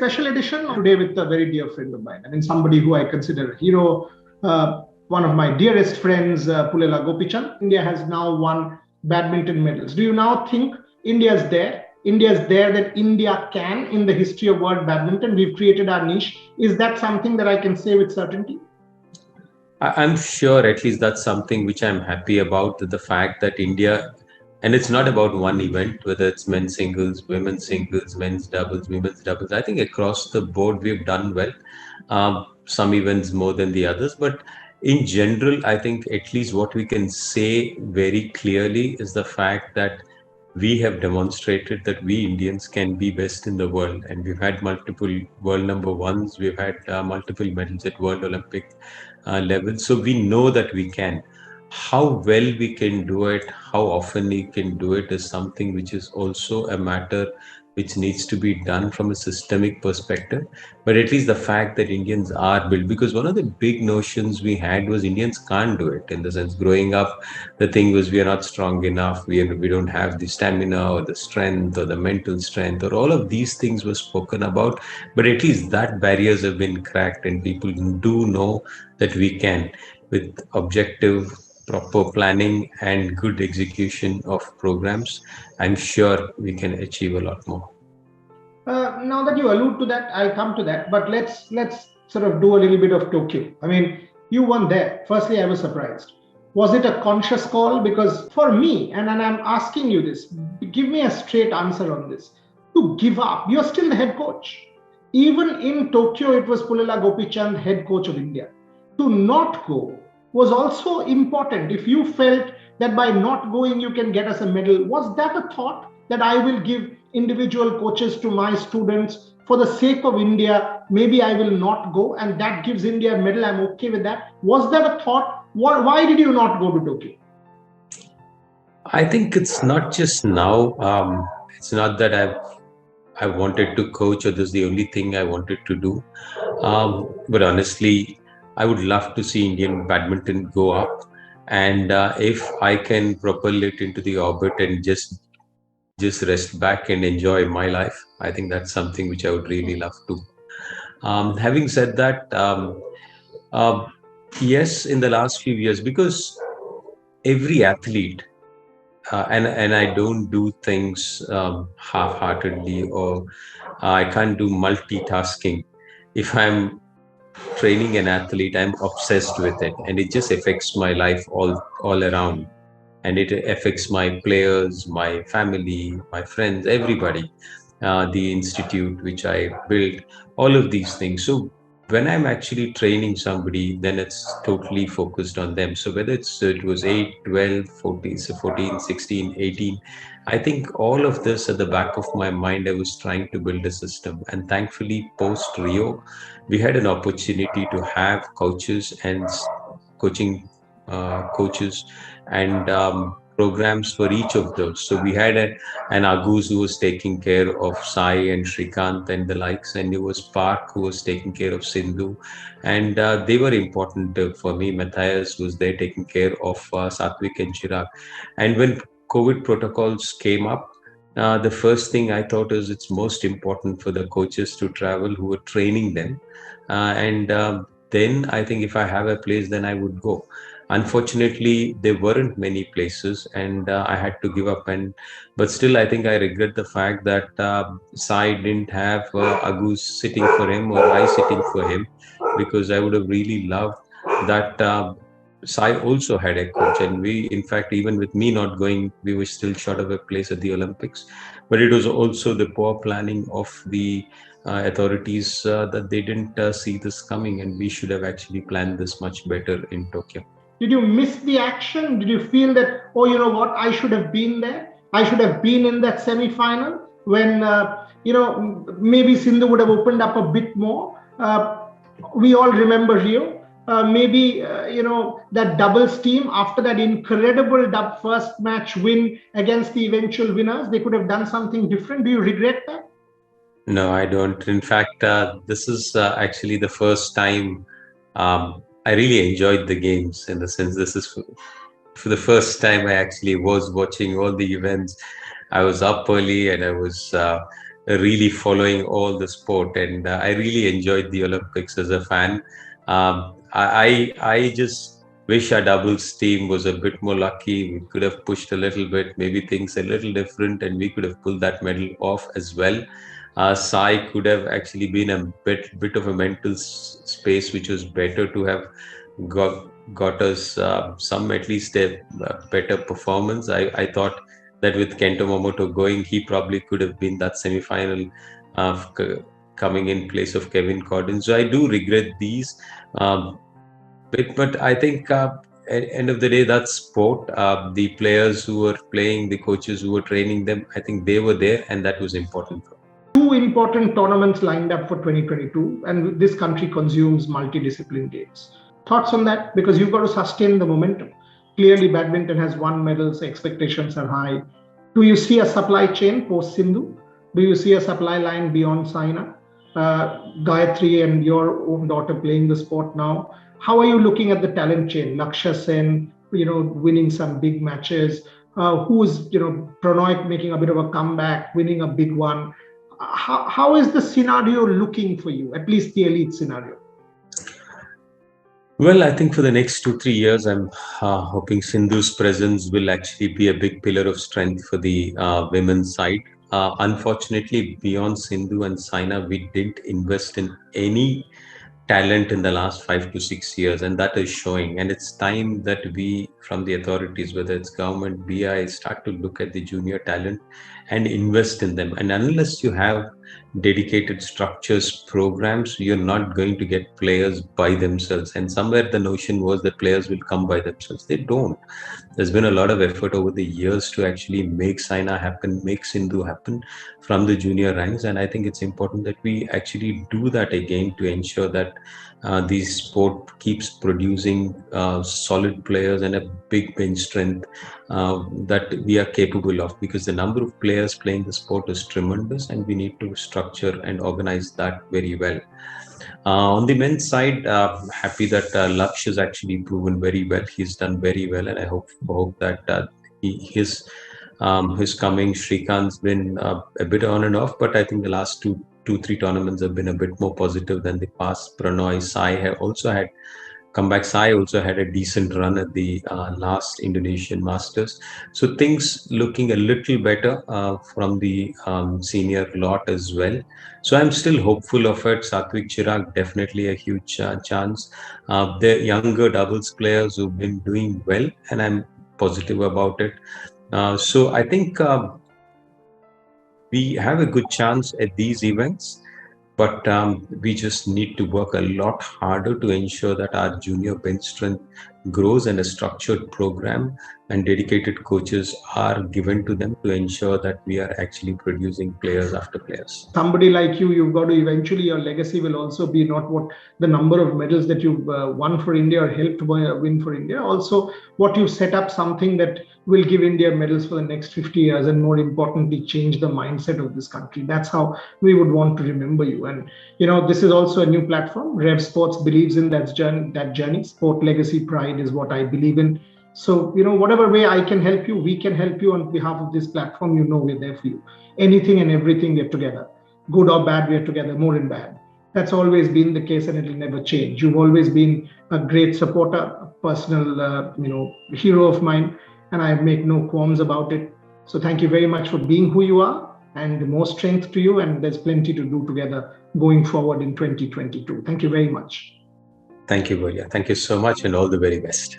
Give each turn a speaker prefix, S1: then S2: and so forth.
S1: special edition today with a very dear friend of mine. I mean, somebody who I consider a hero, one of my dearest friends, Pullela Gopichand. India has now won badminton medals. Do you now think India is there? India is there that India can in the history of world badminton. We've created our niche. Is that something that I can say with certainty?
S2: I'm sure at least that's something which I'm happy about, the fact that India, and it's not about one event, whether it's men's singles, women's singles, men's doubles, women's doubles. I think across the board we've done well. Some events more than the others, but in general, I think at least what we can say very clearly is the fact that we have demonstrated that we Indians can be best in the world, and we've had multiple world number ones. We've had multiple medals at World Olympic level, so we know that we can. How well we can do it, how often we can do it, is something which is also a matter which needs to be done from a systemic perspective. But at least the fact that Indians are built, because one of the big notions we had was Indians can't do it. In the sense, growing up, the thing was we are not strong enough, we don't have the stamina or the strength or the mental strength, or all of these things were spoken about. But at least that barriers have been cracked, and people do know that we can, with objective, proper planning and good execution of programs. I'm sure we can achieve a lot more.
S1: Now that you allude to that, I'll come to that. But let's sort of do a little bit of Tokyo. I mean, you won there. Firstly, I was surprised. Was it a conscious call? Because for me, and I'm asking you this, give me a straight answer on this. To give up, you're still the head coach. Even in Tokyo, it was Pullela Gopichand, head coach of India. To not go was also important. If you felt that by not going, you can get us a medal, was that a thought that I will give individual coaches to my students for the sake of India? Maybe I will not go, and that gives India a medal. I'm okay with that. Was that a thought? Why did you not go to Tokyo?
S2: I think it's not just now. It's not that I wanted to coach or this is the only thing I wanted to do. But honestly, I would love to see Indian badminton go up. And if I can propel it into the orbit and just rest back and enjoy my life, I think that's something which I would really love to. Having said that, uh, yes, in the last few years, because every athlete, and I don't do things half-heartedly, or I can't do multitasking. If I'm training an athlete, I'm obsessed with it, and it just affects my life all around, and it affects my players, my family, my friends, everybody, the institute which I built, all of these things. So when I'm actually training somebody, then it's totally focused on them. So whether it was 8, 12, 14, so 14, 16, 18, I think all of this at the back of my mind, I was trying to build a system. And thankfully, post Rio, we had an opportunity to have coaches and coaching coaches and programs for each of those. So we had an Agus who was taking care of Sai and Shrikant and the likes, and it was Park who was taking care of Sindhu, and they were important for me. Matthias was there taking care of Satvik and Chirag. And when COVID protocols came up, the first thing I thought is it's most important for the coaches to travel who were training them, and then I think if I have a place, then I would go. Unfortunately, there weren't many places, and I had to give up. But still, I think I regret the fact that Sai didn't have Agus sitting for him or I sitting for him, because I would have really loved that. Sai also had a coach, and we, in fact, even with me not going, we were still short of a place at the Olympics. But it was also the poor planning of the authorities that they didn't see this coming, and we should have actually planned this much better in Tokyo.
S1: Did you miss the action? Did you feel that, oh, you know what, I should have been there? I should have been in that semi-final when, maybe Sindhu would have opened up a bit more. We all remember Rio. That doubles team after that incredible first match win against the eventual winners, they could have done something different. Do you regret that?
S2: No, I don't. In fact, this is actually the first time I really enjoyed the games, in the sense this is for the first time I actually was watching all the events. I was up early and I was really following all the sport, and I really enjoyed the Olympics as a fan. I just wish our doubles team was a bit more lucky. We could have pushed a little bit, maybe things a little different, and we could have pulled that medal off as well. Sai could have actually been a bit of a mental space, which was better to have got us some at least a better performance. I thought that with Kento Momoto going, he probably could have been that semi-final coming in place of Kevin Cordon. So I do regret these. But I think at end of the day, that's sport. The players who were playing, the coaches who were training them, I think they were there, and that was important for them.
S1: Two important tournaments lined up for 2022, and this country consumes multidiscipline games. Thoughts on that? Because you've got to sustain the momentum. Clearly, badminton has won medals, expectations are high. Do you see a supply chain post Sindhu? Do you see a supply line beyond Saina? Gayatri and your own daughter playing the sport now. How are you looking at the talent chain? Lakshya Sen, winning some big matches. Who's, Pranoy making a bit of a comeback, winning a big one. How is the scenario looking for you, at least the elite scenario?
S2: Well, I think for the next 2-3 years, I'm hoping Sindhu's presence will actually be a big pillar of strength for the women's side. Unfortunately, beyond Sindhu and Saina, we didn't invest in any talent in the last 5 to 6 years, and that is showing. And it's time that we, from the authorities, whether it's government, BI, start to look at the junior talent and invest in them. And unless you have dedicated structures, programs, you're not going to get players by themselves. And somewhere the notion was that players will come by themselves. They don't. There's been a lot of effort over the years to actually make Saina happen, make Sindhu happen from the junior ranks. And I think it's important that we actually do that again to ensure that the sport keeps producing solid players and a big bench strength that we are capable of, because the number of players playing the sport is tremendous, and we need to structure and organize that very well. On the men's side, happy that Laksh has actually proven very well. He's done very well, and I hope that his coming. Shrikant's been a bit on and off, but I think the last 2-3 tournaments have been a bit more positive than the past. Pranoy, Sai have also had comeback. Sai also had a decent run at the last Indonesian Masters. So things looking a little better from the senior lot as well. So I'm still hopeful of it. Satvik Chirag, definitely a huge chance. The younger doubles players who've been doing well, and I'm positive about it. So I think we have a good chance at these events, but we just need to work a lot harder to ensure that our junior bench strength grows, and a structured program and dedicated coaches are given to them to ensure that we are actually producing players after players.
S1: Somebody like you, you've got to eventually, your legacy will also be not what the number of medals that you've won for India or helped win for India, also what you set up something that will give India medals for the next 50 years, and more importantly, change the mindset of this country. That's how we would want to remember you. And this is also a new platform. Revsportz believes in that journey. Sport legacy pride is what I believe in. So, whatever way I can help you, we can help you on behalf of this platform. We're there for you. Anything and everything, we're together. Good or bad, we're together, more in bad. That's always been the case, and it'll never change. You've always been a great supporter, a personal, hero of mine, and I make no qualms about it. So thank you very much for being who you are, and more strength to you. And there's plenty to do together going forward in 2022. Thank you very much.
S2: Thank you, Golia. Thank you so much, and all the very best.